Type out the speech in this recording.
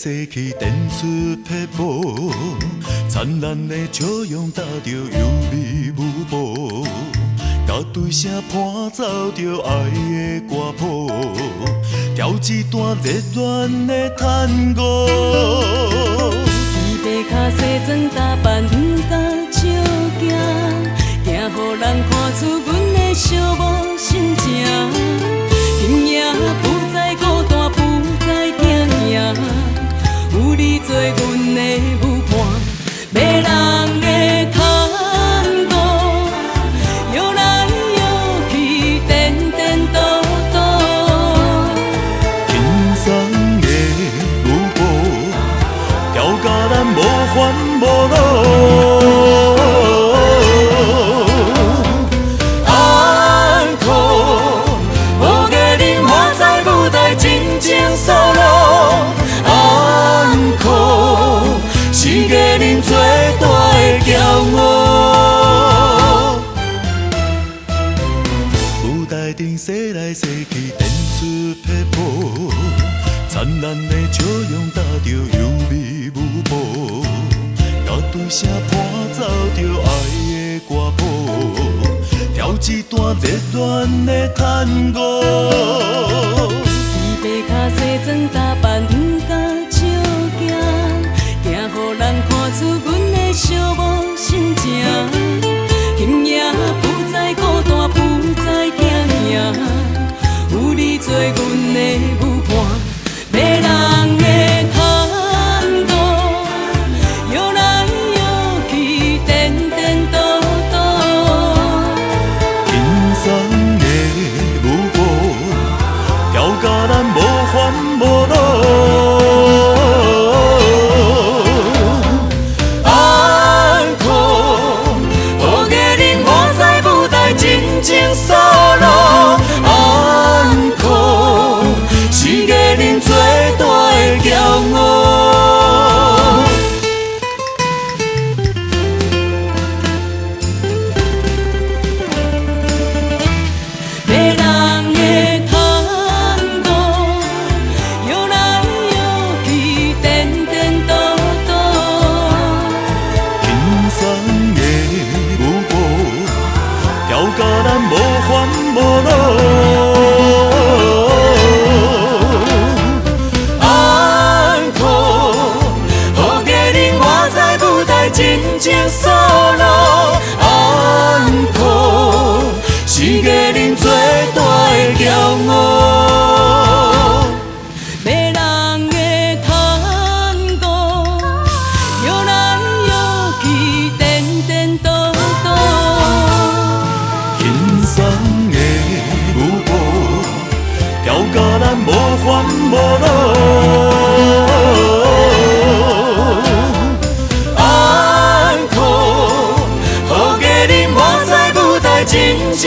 逝去展出撇步，灿烂的笑容踏着优美舞步，甲对声伴奏着爱的歌谱，跳一段热恋的探戈。伊要脚西装打扮，不敢笑行，惊予人看出阮的寂寞心情。今夜不再孤单，不再惊惊，有你做阮的舞伴，迷人的探戈，摇来摇去，颠颠倒倒。轻松的舞步，跳甲咱无烦无恼。solo， 安可是家人最大的骄傲。舞台顶驶来驶去，展出撇步，灿烂的笑容踏着优美舞步，甲对声伴奏着爱的歌谱，跳一段热恋的探戈。要脚西装打扮，不敢笑行，惊予人看出阮的寂寞心情。今夜不再孤单，不再惊惊，有你做阮的舞伴，迷人的探戈，摇来摇去，颠颠倒倒。轻松的舞步，跳甲咱无烦无恼。安可，予家人看在舞台真情 solo。安可，是家人最大的骄傲。迷人的探戈，摇来摇去，颠颠倒倒。轻松的舞步，跳甲咱无烦无恼。安可，予家人看在舞台真情 solo。安可，是家人最大的骄傲。迷人的探戈，摇来摇去，颠颠倒倒。轻松的舞步，跳甲咱无烦无恼。安可，予家人看在舞台真情。